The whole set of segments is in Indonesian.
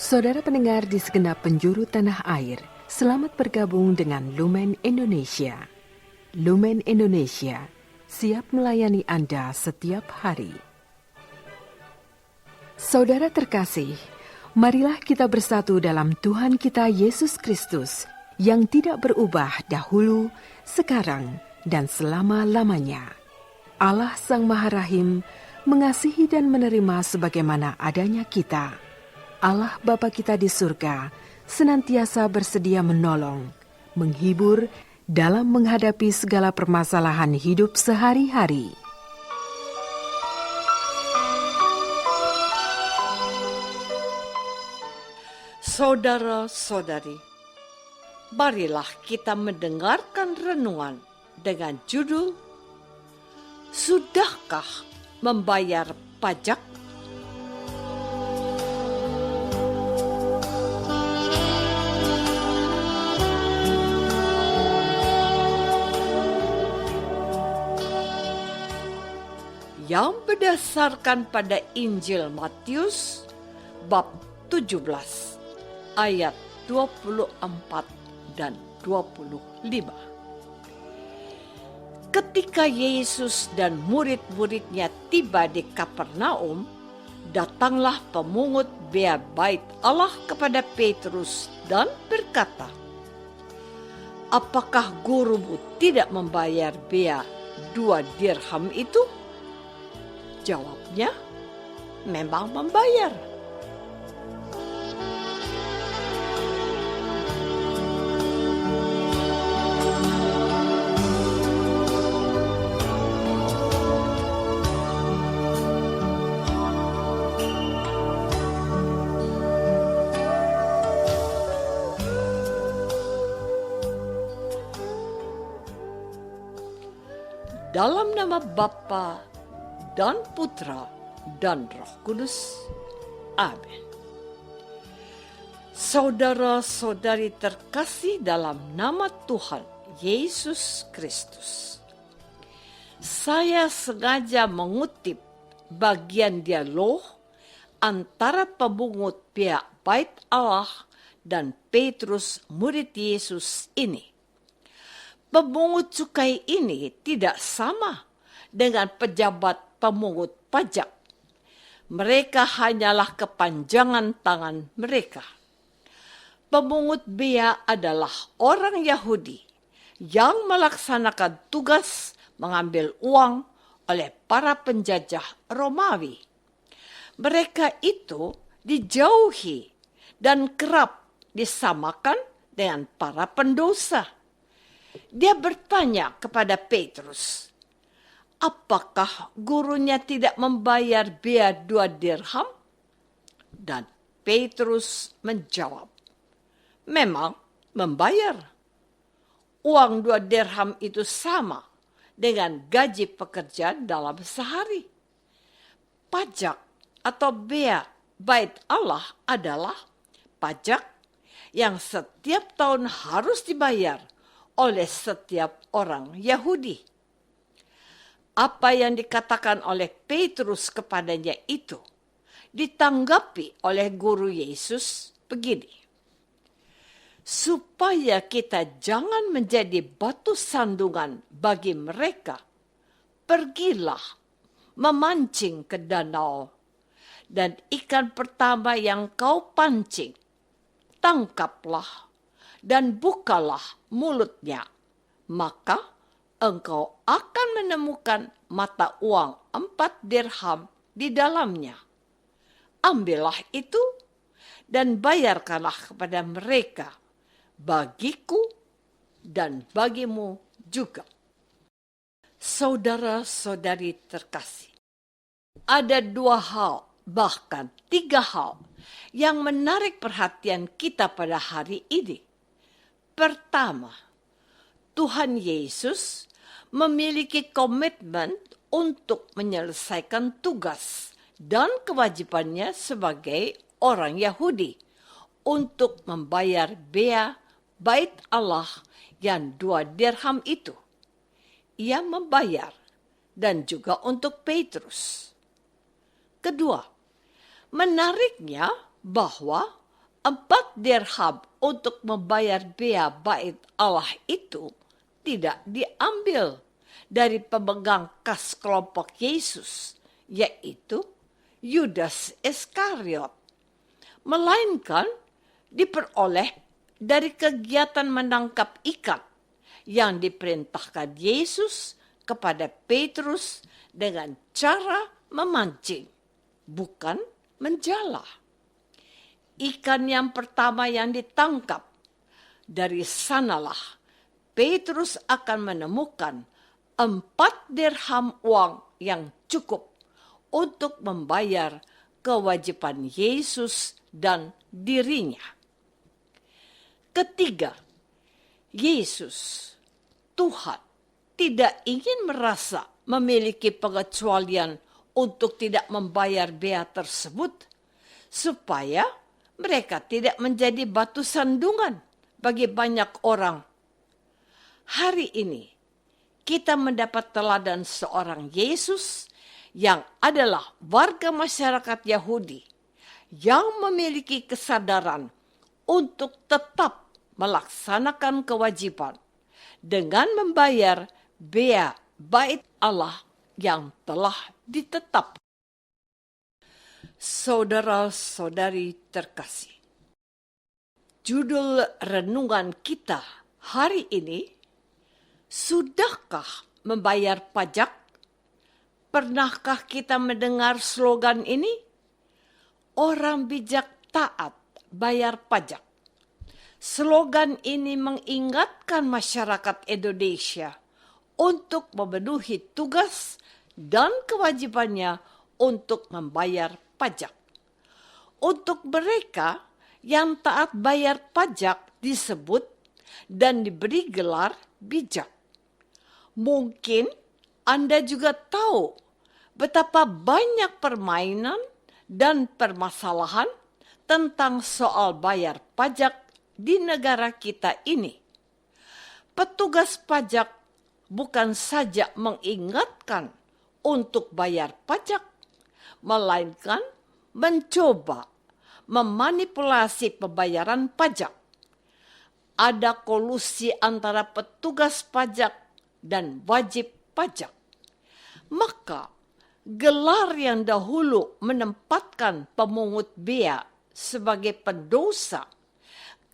Saudara pendengar di segenap penjuru tanah air, selamat bergabung dengan Lumen Indonesia. Lumen Indonesia siap melayani Anda setiap hari. Saudara terkasih, marilah kita bersatu dalam Tuhan kita Yesus Kristus yang tidak berubah dahulu, sekarang, dan selama-lamanya. Allah Sang Maha Rahim mengasihi dan menerima sebagaimana adanya kita. Allah Bapa kita di surga senantiasa bersedia menolong, menghibur dalam menghadapi segala permasalahan hidup sehari-hari. Saudara-saudari, marilah kita mendengarkan renungan dengan judul Sudahkah membayar pajak? Yang berdasarkan pada Injil Matius bab 17 ayat 24 dan 25. Ketika Yesus dan murid-muridnya tiba di Kapernaum, datanglah pemungut bea bait Allah kepada Petrus dan berkata, "Apakah gurumu tidak membayar bea 2 dirham itu?" Jawabnya, "Memang membayar." Dalam nama Bapa dan Putra dan Roh Kudus. Amin. Saudara-saudari terkasih dalam nama Tuhan Yesus Kristus, saya sengaja mengutip bagian dialog antara pemungut bea bait Allah dan Petrus murid Yesus ini. Pemungut cukai ini tidak sama dengan pejabat pemungut pajak. Mereka hanyalah kepanjangan tangan mereka. Pemungut bea adalah orang Yahudi yang melaksanakan tugas mengambil uang oleh para penjajah Romawi. Mereka itu dijauhi dan kerap disamakan dengan para pendosa. Dia bertanya kepada Petrus, "Apakah gurunya tidak membayar bea 2 dirham?" Dan Petrus menjawab, "Memang membayar." Uang 2 dirham itu sama dengan gaji pekerja dalam sehari. Pajak atau bea bait Allah adalah pajak yang setiap tahun harus dibayar oleh setiap orang Yahudi. Apa yang dikatakan oleh Petrus kepadanya itu ditanggapi oleh guru Yesus begini, supaya kita jangan menjadi batu sandungan bagi mereka, pergilah memancing ke danau, dan ikan pertama yang kau pancing, tangkaplah dan bukalah mulutnya, maka engkau akan menemukan mata uang 4 dirham di dalamnya. Ambillah itu dan bayarkanlah kepada mereka, bagiku dan bagimu juga. Saudara-saudari terkasih, ada 2 hal, bahkan 3 hal yang menarik perhatian kita pada hari ini. Pertama, Tuhan Yesus memiliki komitmen untuk menyelesaikan tugas dan kewajibannya sebagai orang Yahudi untuk membayar bea bait Allah yang 2 dirham itu. Ia membayar, dan juga untuk Petrus. Kedua, menariknya bahwa 4 dirham untuk membayar bea bait Allah itu tidak diambil dari pemegang kas kelompok Yesus, yaitu Yudas Iskariot, melainkan diperoleh dari kegiatan menangkap ikan yang diperintahkan Yesus kepada Petrus dengan cara memancing, bukan menjala. Ikan yang pertama yang ditangkap, dari sanalah Petrus akan menemukan 4 dirham uang yang cukup untuk membayar kewajiban Yesus dan dirinya. Ketiga, Yesus, Tuhan, tidak ingin merasa memiliki pengecualian untuk tidak membayar bea tersebut, supaya mereka tidak menjadi batu sandungan bagi banyak orang. Hari ini, kita mendapat teladan seorang Yesus yang adalah warga masyarakat Yahudi yang memiliki kesadaran untuk tetap melaksanakan kewajiban dengan membayar bea bait Allah yang telah ditetapkan. Saudara-saudari terkasih, judul renungan kita hari ini, sudahkah membayar pajak? Pernahkah kita mendengar slogan ini? Orang bijak taat bayar pajak. Slogan ini mengingatkan masyarakat Indonesia untuk memenuhi tugas dan kewajibannya untuk membayar pajak. Untuk mereka yang taat bayar pajak disebut dan diberi gelar bijak. Mungkin Anda juga tahu betapa banyak permainan dan permasalahan tentang soal bayar pajak di negara kita ini. Petugas pajak bukan saja mengingatkan untuk bayar pajak, melainkan mencoba memanipulasi pembayaran pajak. Ada kolusi antara petugas pajak dan wajib pajak. Maka gelar yang dahulu menempatkan pemungut bea sebagai pendosa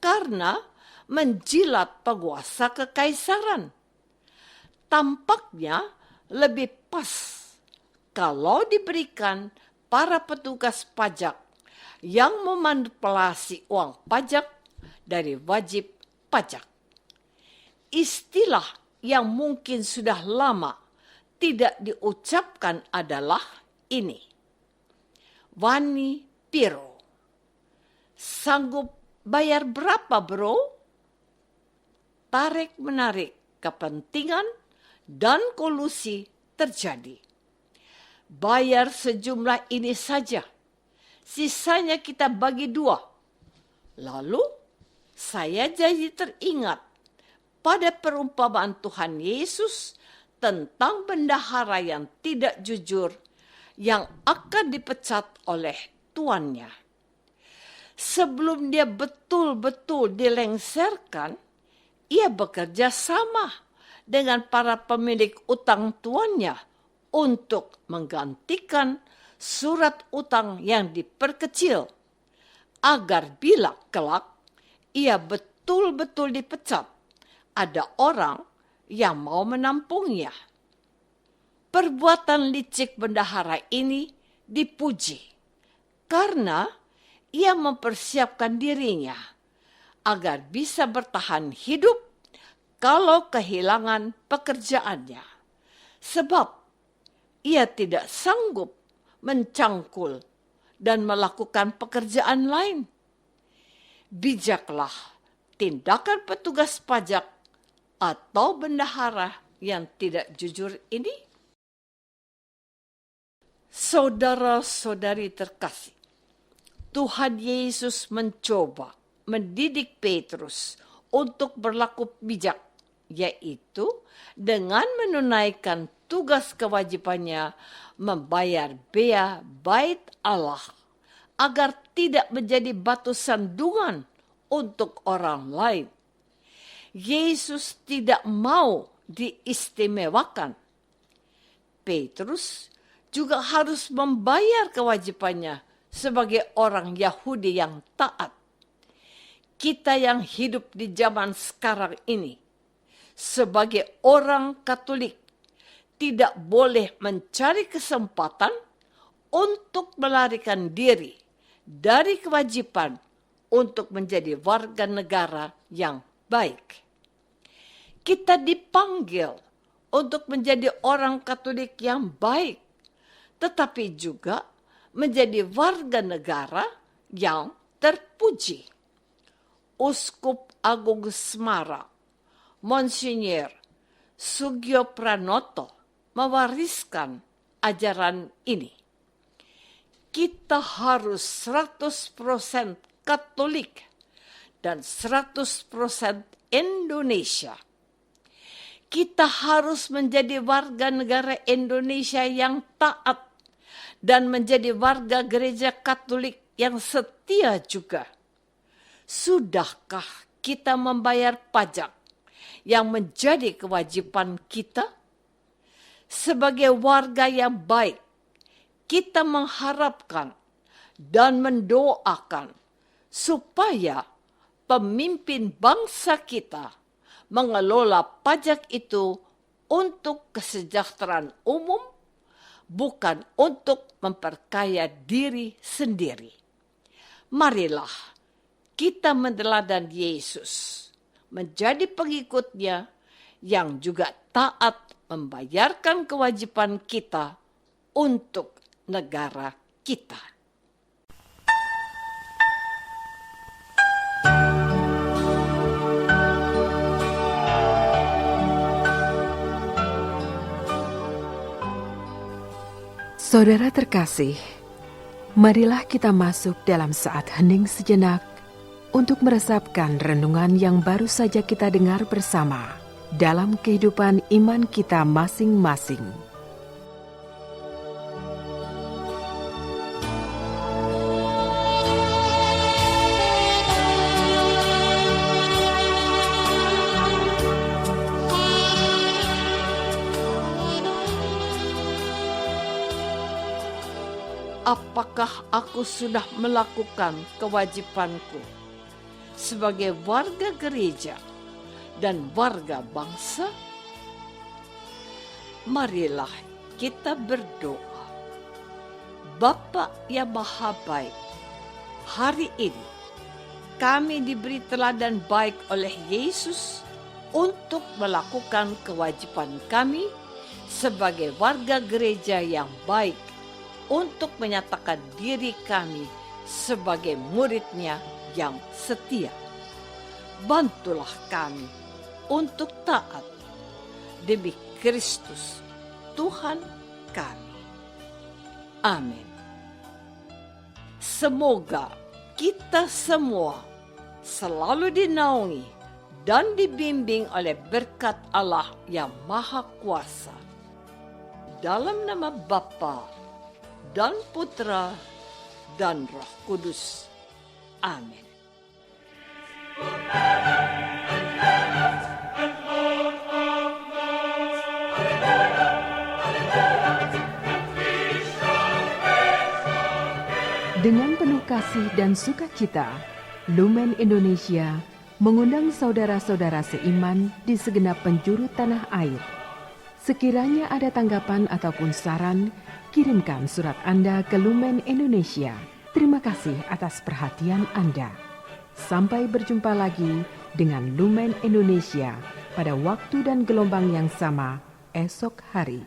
karena menjilat penguasa kekaisaran, tampaknya lebih pas kalau diberikan para petugas pajak yang memanipulasi uang pajak dari wajib pajak. Istilah yang mungkin sudah lama tidak diucapkan adalah ini. Wani piro. Sanggup bayar berapa, bro? Tarik-menarik kepentingan dan kolusi terjadi. Bayar sejumlah ini saja. Sisanya kita bagi 2. Lalu saya jadi teringat pada perumpamaan Tuhan Yesus tentang bendahara yang tidak jujur yang akan dipecat oleh tuannya. Sebelum dia betul-betul dilengserkan, ia bekerja sama dengan para pemilik utang tuannya untuk menggantikan surat utang yang diperkecil, agar bila kelak ia betul-betul dipecat, ada orang yang mau menampungnya. Perbuatan licik bendahara ini dipuji karena ia mempersiapkan dirinya agar bisa bertahan hidup kalau kehilangan pekerjaannya. Sebab ia tidak sanggup mencangkul dan melakukan pekerjaan lain. Bijaklah tindakan petugas pajak atau bendahara yang tidak jujur ini. Saudara-saudari terkasih, Tuhan Yesus mencoba mendidik Petrus untuk berlaku bijak, yaitu dengan menunaikan tugas kewajibannya membayar bea bait Allah agar tidak menjadi batu sandungan untuk orang lain. Yesus tidak mau diistimewakan. Petrus juga harus membayar kewajibannya sebagai orang Yahudi yang taat. Kita yang hidup di zaman sekarang ini, sebagai orang Katolik, tidak boleh mencari kesempatan untuk melarikan diri dari kewajiban untuk menjadi warga negara yang baik. Kita dipanggil untuk menjadi orang Katolik yang baik, tetapi juga menjadi warga negara yang terpuji. Uskup Agung Semarang, Monsinyur Sugio Pranoto mewariskan ajaran ini. Kita harus 100% Katolik dan 100% Indonesia. Kita harus menjadi warga negara Indonesia yang taat dan menjadi warga gereja Katolik yang setia juga. Sudahkah kita membayar pajak yang menjadi kewajiban kita? Sebagai warga yang baik, kita mengharapkan dan mendoakan supaya pemimpin bangsa kita mengelola pajak itu untuk kesejahteraan umum, bukan untuk memperkaya diri sendiri. Marilah kita meneladani Yesus, menjadi pengikutnya yang juga taat membayarkan kewajiban kita untuk negara kita. Saudara terkasih, marilah kita masuk dalam saat hening sejenak untuk meresapkan renungan yang baru saja kita dengar bersama dalam kehidupan iman kita masing-masing. Apakah aku sudah melakukan kewajibanku sebagai warga gereja dan warga bangsa? Marilah kita berdoa. Bapa yang Maha Baik, hari ini kami diberi teladan baik oleh Yesus untuk melakukan kewajiban kami sebagai warga gereja yang baik, untuk menyatakan diri kami sebagai murid-Nya yang setia. Bantulah kami untuk taat demi Kristus, Tuhan kami. Amin. Semoga kita semua selalu dinaungi dan dibimbing oleh berkat Allah yang Maha Kuasa. Dalam nama Bapa dan Putra dan Roh Kudus. Amin. Dengan penuh kasih dan sukacita, Lumen Indonesia mengundang saudara-saudara seiman di segenap penjuru tanah air. Sekiranya ada tanggapan ataupun saran, kirimkan surat Anda ke Lumen Indonesia. Terima kasih atas perhatian Anda. Sampai berjumpa lagi dengan Lumen Indonesia pada waktu dan gelombang yang sama esok hari.